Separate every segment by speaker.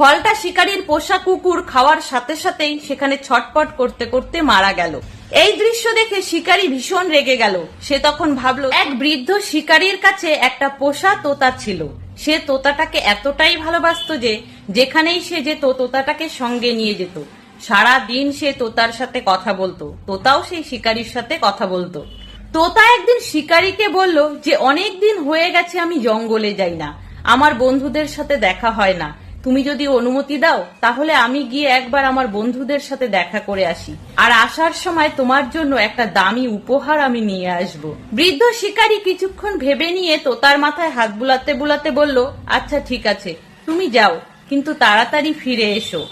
Speaker 1: ফলটা শিকারীর পোষা কুকুর খাওয়ার সাথে সাথেই সেখানে ছটপট করতে করতে মারা গেল। এই দৃশ্য দেখে শিকারী ভীষণ রেগে গেল। সে তখন ভাবলো, এক বৃদ্ধ শিকারীর কাছে একটা পোষা তোতা ছিল। সে তোতাটাকে এতটাই ভালোবাসতো যে যেখানেই সে যেত তোতাটাকে সঙ্গে নিয়ে যেত। সারা দিন সে তোতার সাথে কথা বলতো, তোতাও সেই শিকারীর সাথে কথা বলতো। তোতা একদিন শিকারীকে বলল যে অনেক দিন হয়ে গেছে আমি জঙ্গলে যাই না, আমার বন্ধুদের সাথে দেখা হয় না। তুমি যদি অনুমতি দাও তাহলে আমি গিয়ে একবার আমার বন্ধুদের সাথে দেখা করে আসি, আর আসার সময় তোমার জন্য একটা দামি উপহার আমি নিয়ে আসব। বৃদ্ধ শিকারী কিছুক্ষণ ভেবে নিয়ে তোতার মাথায় হাত বুলাতে বুলাতে বলল, আচ্ছা ঠিক আছে, তুমি যাও, কিন্তু তাড়াতাড়ি ফিরে এসো।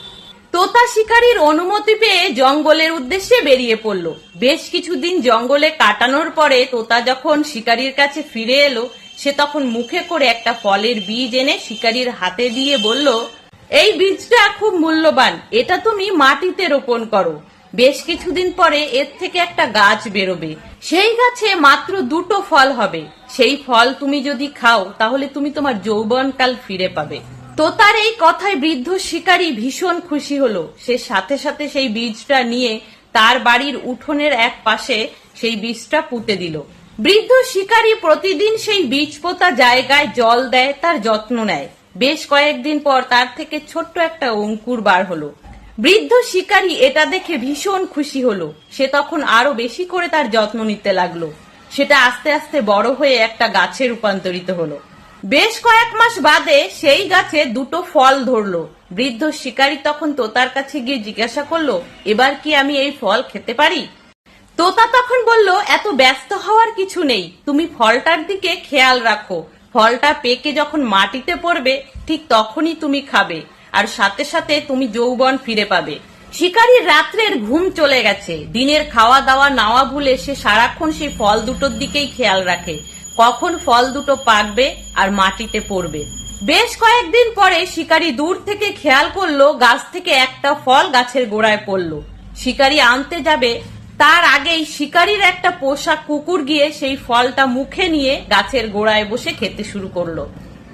Speaker 1: তোতা শিকারীর অনুমতি পেয়ে জঙ্গলের উদ্দেশ্যে বেরিয়ে পড়ল। বেশ কিছুদিন জঙ্গলে কাটানোর পরে তোতা যখন শিকারীর কাছে ফিরে এলো, সে তখন মুখে করে একটা ফলের বীজ এনে শিকারীর হাতে দিয়ে বলল, এই বীজটা খুব মূল্যবান, এটা তুমি মাটিতে রোপণ করো। বেশ কিছুদিন পরে এর থেকে একটা গাছ বেরোবে, সেই গাছে মাত্র 2টো ফল হবে। সেই ফল তুমি যদি খাও তাহলে তুমি তোমার যৌবনকাল ফিরে পাবে। তোতার এই কথায় বৃদ্ধ শিকারী ভীষণ খুশি হলো। সে সাথে সাথে সেই বীজটা নিয়ে তার বাড়ির উঠোনের এক পাশে সেই বীজটা পুঁতে দিল। বৃদ্ধ শিকারী প্রতিদিন সেই বীজ পোতা জায়গায় জল দেয়, তার যত্ন নেয়। বেশ কয়েকদিন পর তার থেকে ছোট্ট একটা অঙ্কুর বার হলো। বৃদ্ধ শিকারী এটা দেখে ভীষণ খুশি হলো। সে তখন আরো বেশি করে তার যত্ন নিতে লাগলো। সেটা আস্তে আস্তে বড় হয়ে একটা গাছে রূপান্তরিত হলো। বেশ কয়েক মাস বাদে সেই গাছে 2টো ফল ধরলো। বৃদ্ধ শিকারী তখন তোতার কাছে গিয়ে জিজ্ঞাসা করলো, এবার কি আমি এই ফল খেতে পারি? তোতা তখন বলল, এত ব্যস্ত হওয়ার কিছু নেই, তুমি ফলটার দিকে খেয়াল রাখো। ফলটা পেকে যখন মাটিতে পড়বে ঠিক তখনই তুমি খাবে, আর সাথে সাথে তুমি যৌবন ফিরে পাবে। শিকারীর রাত্রের ঘুম চলে গেছে। দিনের খাওয়া দাওয়া নাওয়া ভুলে সে সারাক্ষণ সেই ফল দুটোর দিকেই খেয়াল রাখে, কখন ফল দুটো পাকবে আর মাটিতে পড়বে। বেশ কয়েকদিন পরে শিকারী দূর থেকে খেয়াল করলো গাছ থেকে একটা ফল গাছের গোড়ায় পড়লো। শিকারী আনতে যাবে তার আগেই শিকারীর একটা পোষা কুকুর গিয়ে সেই ফলটা মুখে নিয়ে গাছের গোড়ায় বসে খেতে শুরু করলো।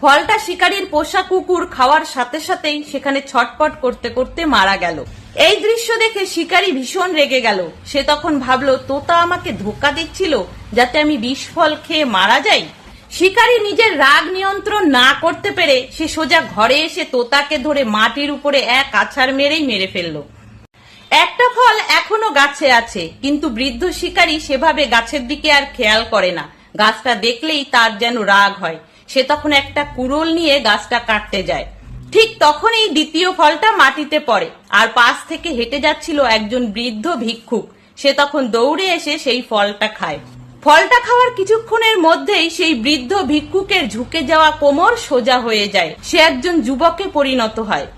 Speaker 1: ফলটা শিকারীর পোষা কুকুর খাওয়ার সাথে সাথেই সেখানে ছটপট করতে করতে মারা গেল। এই দৃশ্য দেখে শিকারী ভীষণ রেগে গেল। সে তখন ভাবলো, তোতা আমাকে ধোঁকা দিচ্ছিল যাতে আমি বিষ ফল খেয়ে মারা যাই। শিকারী নিজের রাগ নিয়ন্ত্রণ না করতে পেরে সে সোজা ঘরে এসে তোতাকে ধরে মাটির উপরে এক আছাড় মেরেই মেরে ফেললো। একটা ফল এখনো গাছে আছে, কিন্তু বৃদ্ধ শিকারী সেভাবে গাছের দিকে আর খেয়াল করে না। গাছটা দেখলেই তার যেন রাগ হয়। সে তখন একটা কুড়োল নিয়ে গাছটা কাটতে যায়। ঠিক তখন এই দ্বিতীয় ফলটা মাটিতে পড়ে, আর পাশ থেকে হেঁটে যাচ্ছিল একজন বৃদ্ধ ভিক্ষুক। সে তখন দৌড়ে এসে সেই ফলটা খায়। ফলটা খাওয়ার কিছুক্ষণের মধ্যেই সেই বৃদ্ধ ভিক্ষুকের ঝুঁকে যাওয়া কোমর সোজা হয়ে যায়। সে একজন যুবকে পরিণত হয়।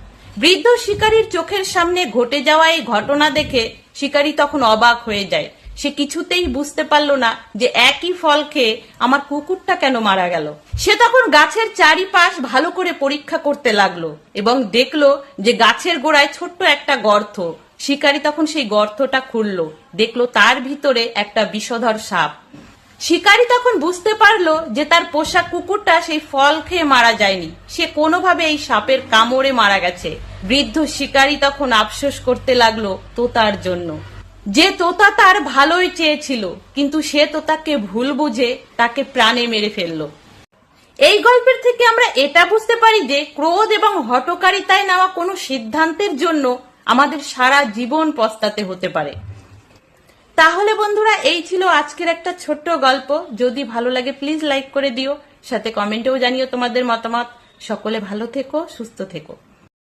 Speaker 1: বৃদ্ধ শিকারীর চোখের সামনে ঘটে যাওয়া এই ঘটনা দেখে শিকারী তখন অবাক হয়ে যায়। সে কিছুতেই বুঝতে পারল না যে একই ফল খেয়ে আমার কুকুরটা কেন মারা গেল। সে তখন গাছের চারিপাশ ভালো করে পরীক্ষা করতে লাগলো এবং দেখলো যে গাছের গোড়ায় ছোট্ট একটা গর্ত। শিকারী তখন সেই গর্তটা খুললো, দেখলো তার ভিতরে একটা বিষধর সাপ। শিকারী তখন বুঝতে পারলো যে তার পোষা কুকুরটা সেই ফল খেয়ে মারা যায়নি, সে কোনোভাবে এই সাপের কামড়ে মারা গেছে। বৃদ্ধ শিকারী তখন আফসোস করতে লাগলো তোতার জন্য, যে তোতা তার ভালোই চেয়েছিল, কিন্তু সে তোতাকে ভুল বুঝে তাকে প্রাণে মেরে ফেললো। এই গল্পের থেকে আমরা এটা বুঝতে পারি যে ক্রোধ এবং হঠকারিতায় নেওয়া কোনো সিদ্ধান্তের জন্য আমাদের সারা জীবন পস্তাতে হতে পারে। তাহলে বন্ধুরা, এই ছিল আজকের একটা ছোট্ট গল্প। যদি ভালো লাগে প্লিজ লাইক করে দিও, সাথে কমেন্টেও জানিও তোমাদের মতামত। সকলে ভালো থেকো, সুস্থ থেকো।